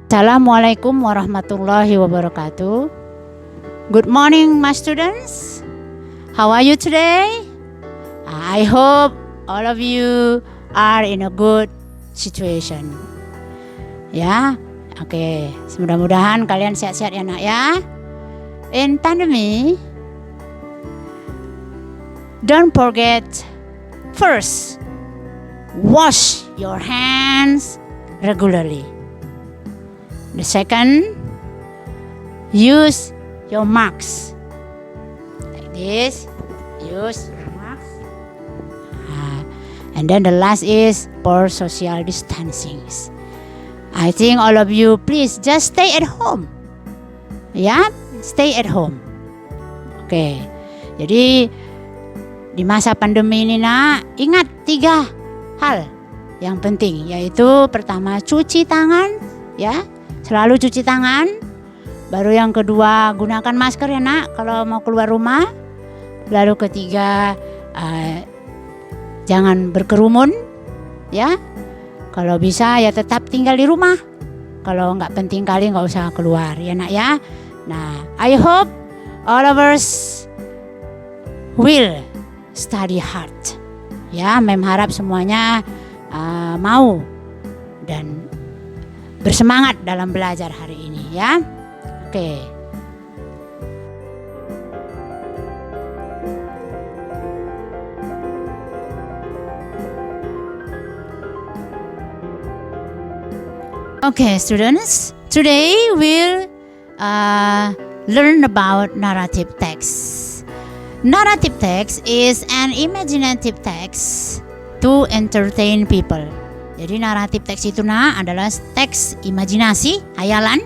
Assalamualaikum warahmatullahi wabarakatuh. Good morning, my students. How are you today? I hope all of you are in a good situation. Ya, oke. Mudah-mudahan kalian sehat-sehat ya nak ya. In pandemic, don't forget, first, wash your hands regularly. The second, use your masks. Like this, use your mask. And then the last is for social distancing. I think all of you, please just stay at home. Ya, stay at home. Oke, jadi di masa pandemi ini nak, ingat 3 hal yang penting, yaitu pertama cuci tangan, ya, selalu cuci tangan. Baru yang kedua gunakan masker ya nak kalau mau keluar rumah. Lalu ketiga jangan berkerumun, ya. Kalau bisa ya tetap tinggal di rumah. Kalau nggak penting kali nggak usah keluar ya nak ya. Nah, I hope all of us will study hard. Ya, Mem harap semuanya mau dan bersemangat dalam belajar hari ini ya. Oke. Okay, students. Today we'll learn about narrative text. Narrative text is an imaginative text to entertain people. Jadi naratif teks itu adalah teks imajinasi, hayalan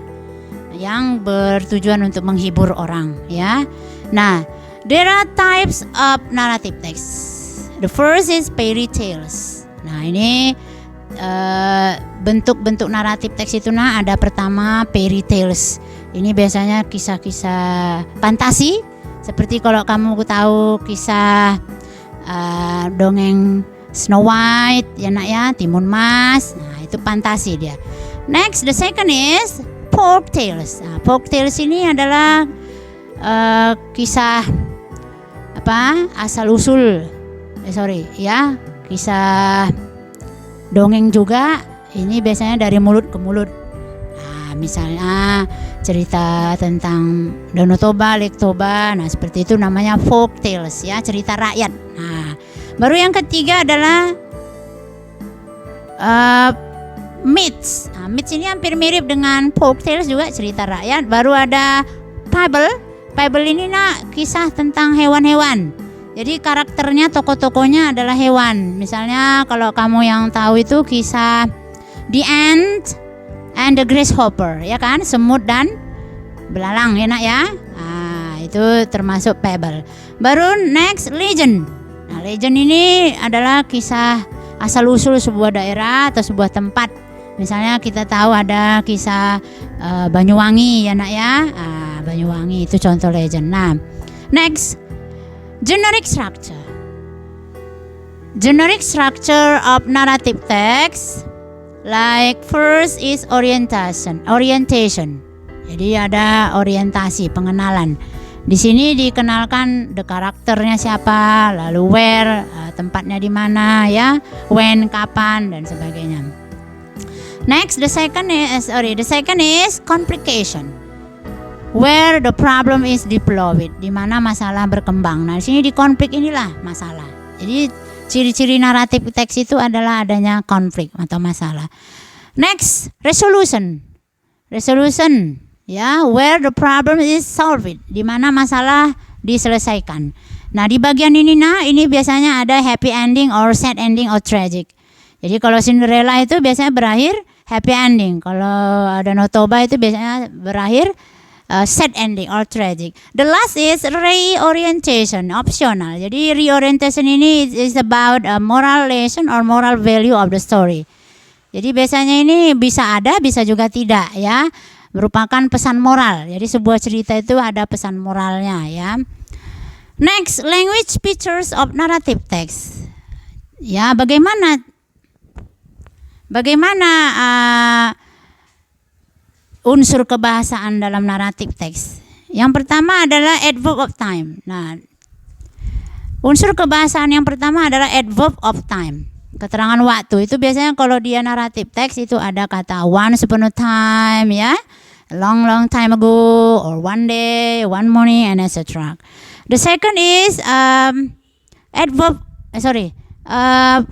yang bertujuan untuk menghibur orang, ya. Nah, there are types of narrative text. The first is fairy tales. Nah, ini bentuk-bentuk naratif teks itu ada pertama fairy tales. Ini biasanya kisah-kisah fantasi. Seperti kalau kamu tahu kisah dongeng Snow White ya nak ya, Timun Mas. Nah, itu fantasi dia. Next, the second is folk tales. Nah, folk tales ini adalah kisah asal usul. Kisah dongeng juga. Ini biasanya dari mulut ke mulut. Nah, misalnya cerita tentang Danau Toba, Lake Toba. Nah, seperti itu namanya folk tales ya, cerita rakyat. Nah, baru yang ketiga adalah myths. Nah, myths ini hampir mirip dengan folk tales juga, cerita rakyat. Baru ada fable. Fable ini kisah tentang hewan-hewan. Jadi karakternya, tokoh-tokohnya adalah hewan. Misalnya kalau kamu yang tahu itu kisah The Ant and the Grasshopper, ya kan? Semut dan belalang ya nak ya. Nah, itu termasuk fable. Baru next, legend. Nah, legend ini adalah kisah asal-usul sebuah daerah atau sebuah tempat. Misalnya kita tahu ada kisah Banyuwangi ya nak ya. Banyuwangi itu contoh legend. Nah, next, generic structure. Generic structure of narrative text, like first is orientation. Jadi ada orientasi, pengenalan. Di sini dikenalkan the karakternya siapa, lalu where, tempatnya di mana ya, when, kapan dan sebagainya. Next, the second is complication. Where the problem is developed, di mana masalah berkembang. Nah, di sini di konflik inilah masalah. Jadi ciri-ciri naratif teks itu adalah adanya konflik atau masalah. Next, resolution. Ya, where the problem is solved, di mana masalah diselesaikan. Nah, di bagian ini ini biasanya ada happy ending or sad ending or tragic. Jadi kalau Cinderella itu biasanya berakhir happy ending. Kalau Danau Toba itu biasanya berakhir sad ending or tragic. The last is reorientation, optional. Jadi reorientation ini is about a moral lesson or moral value of the story. Jadi biasanya ini bisa ada, bisa juga tidak ya. Merupakan pesan moral. Jadi sebuah cerita itu ada pesan moralnya ya. Next, language features of narrative text. Ya, bagaimana unsur kebahasaan dalam narrative text. Yang pertama adalah adverb of time. Nah, unsur kebahasaan yang pertama adalah adverb of time. Keterangan waktu itu biasanya kalau dia narrative text itu ada kata once upon a time, ya, long time ago, or one day, one morning, and etc. The second is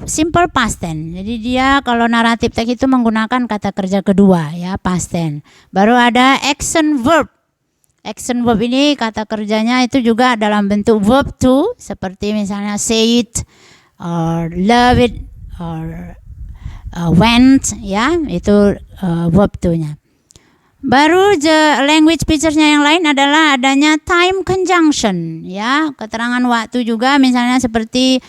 simple past tense. Jadi dia kalau narrative text itu menggunakan kata kerja kedua, ya, past tense. Baru ada action verb. Action verb ini kata kerjanya itu juga dalam bentuk verb to, seperti misalnya say it, or love it, or went, ya, itu verb to-nya. Baru language features-nya yang lain adalah adanya time conjunction, ya, keterangan waktu juga, misalnya seperti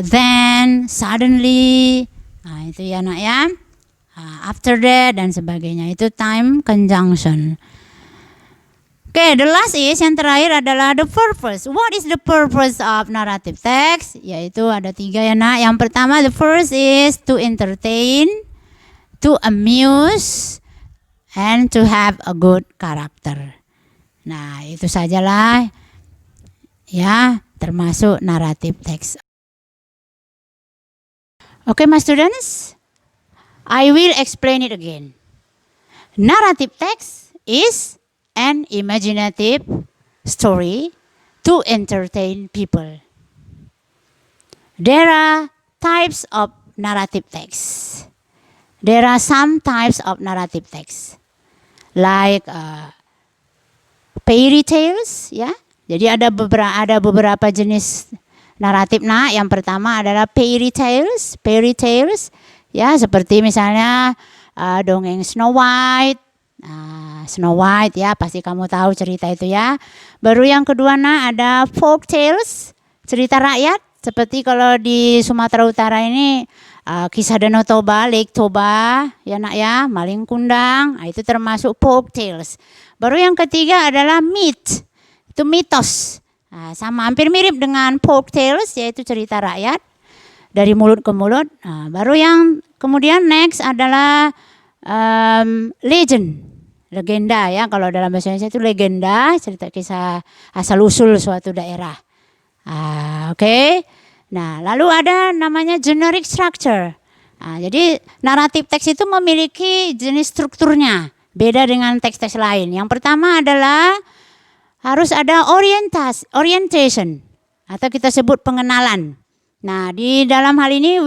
then, suddenly, nah itu ya nak ya, after that dan sebagainya, itu time conjunction. Oke, the last is, yang terakhir adalah the purpose. What is the purpose of narrative text? Yaitu ada 3 ya nak. Yang pertama, the first is to entertain, to amuse, and to have a good character. Nah, itu sajalah ya, termasuk narrative text. Okay, my students, I will explain it again. Narrative text is an imaginative story to entertain people. There are types of narrative text. There are some types of narrative text, like fairy tales, ya. Jadi ada beberapa jenis naratif. Nah, yang pertama adalah fairy tales, ya, seperti misalnya dongeng Snow White. Snow White, ya, pasti kamu tahu cerita itu, ya. Baru yang kedua ada folk tales, cerita rakyat, seperti kalau di Sumatera Utara ini kisah Danau Toba, Lake Toba, ya nak ya, Maling Kundang, itu termasuk folk tales. Baru yang ketiga adalah myth, itu mitos, sama hampir mirip dengan folk tales, yaitu cerita rakyat dari mulut ke mulut. Baru yang kemudian next adalah legend, legenda, ya, kalau dalam bahasa Indonesia itu legenda, cerita kisah asal usul suatu daerah. Oke. Nah, lalu ada namanya generic structure. Jadi naratif teks itu memiliki jenis strukturnya, beda dengan teks-teks lain. Yang pertama adalah harus ada orientation, atau kita sebut pengenalan. Nah, di dalam hal ini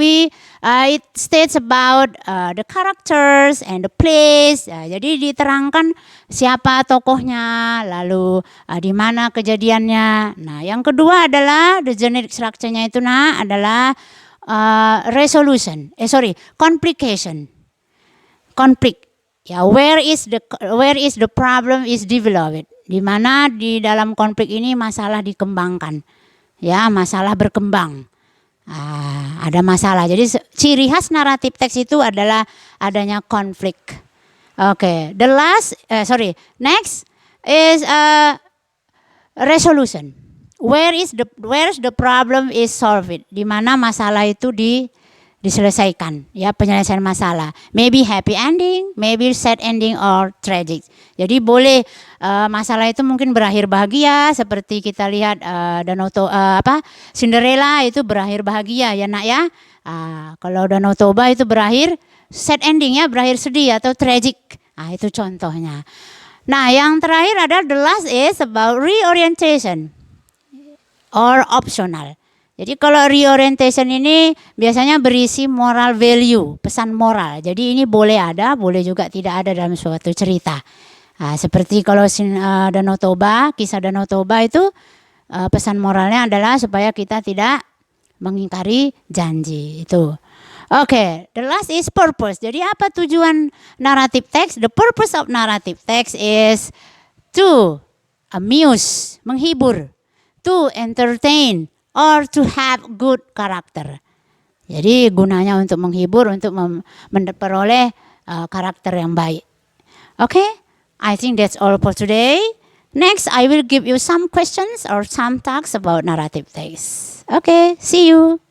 it states about the characters and the place. Jadi diterangkan siapa tokohnya, lalu di mana kejadiannya. Nah, yang kedua adalah the generic structure-nya itu adalah complication. Conflict. Ya, where is the problem is developed. Di mana di dalam konflik ini masalah dikembangkan. Ya, masalah berkembang. Ada masalah. Jadi ciri khas naratif teks itu adalah adanya konflik. Oke, next is resolution. Where the problem is solved. Di mana masalah itu diselesaikan, ya, penyelesaian masalah. Maybe happy ending, maybe sad ending, or tragic. Jadi boleh masalah itu mungkin berakhir bahagia, seperti kita lihat Cinderella itu berakhir bahagia, ya nak ya. Kalau Danau Toba itu berakhir sad ending, ya, berakhir sedih atau tragic. Itu contohnya. Nah, yang terakhir adalah the last is about reorientation or optional. Jadi kalau reorientation ini biasanya berisi moral value, pesan moral. Jadi ini boleh ada, boleh juga tidak ada dalam suatu cerita. Seperti kalau Danau Toba, kisah Danau Toba itu pesan moralnya adalah supaya kita tidak mengingkari janji itu. Oke, the last is purpose. Jadi apa tujuan narrative text? The purpose of narrative text is to amuse, menghibur, to entertain, or to have good character. Jadi gunanya untuk menghibur, untuk memperoleh karakter yang baik. Okay, I think that's all for today. Next, I will give you some questions or some talks about narrative text. Okay, see you.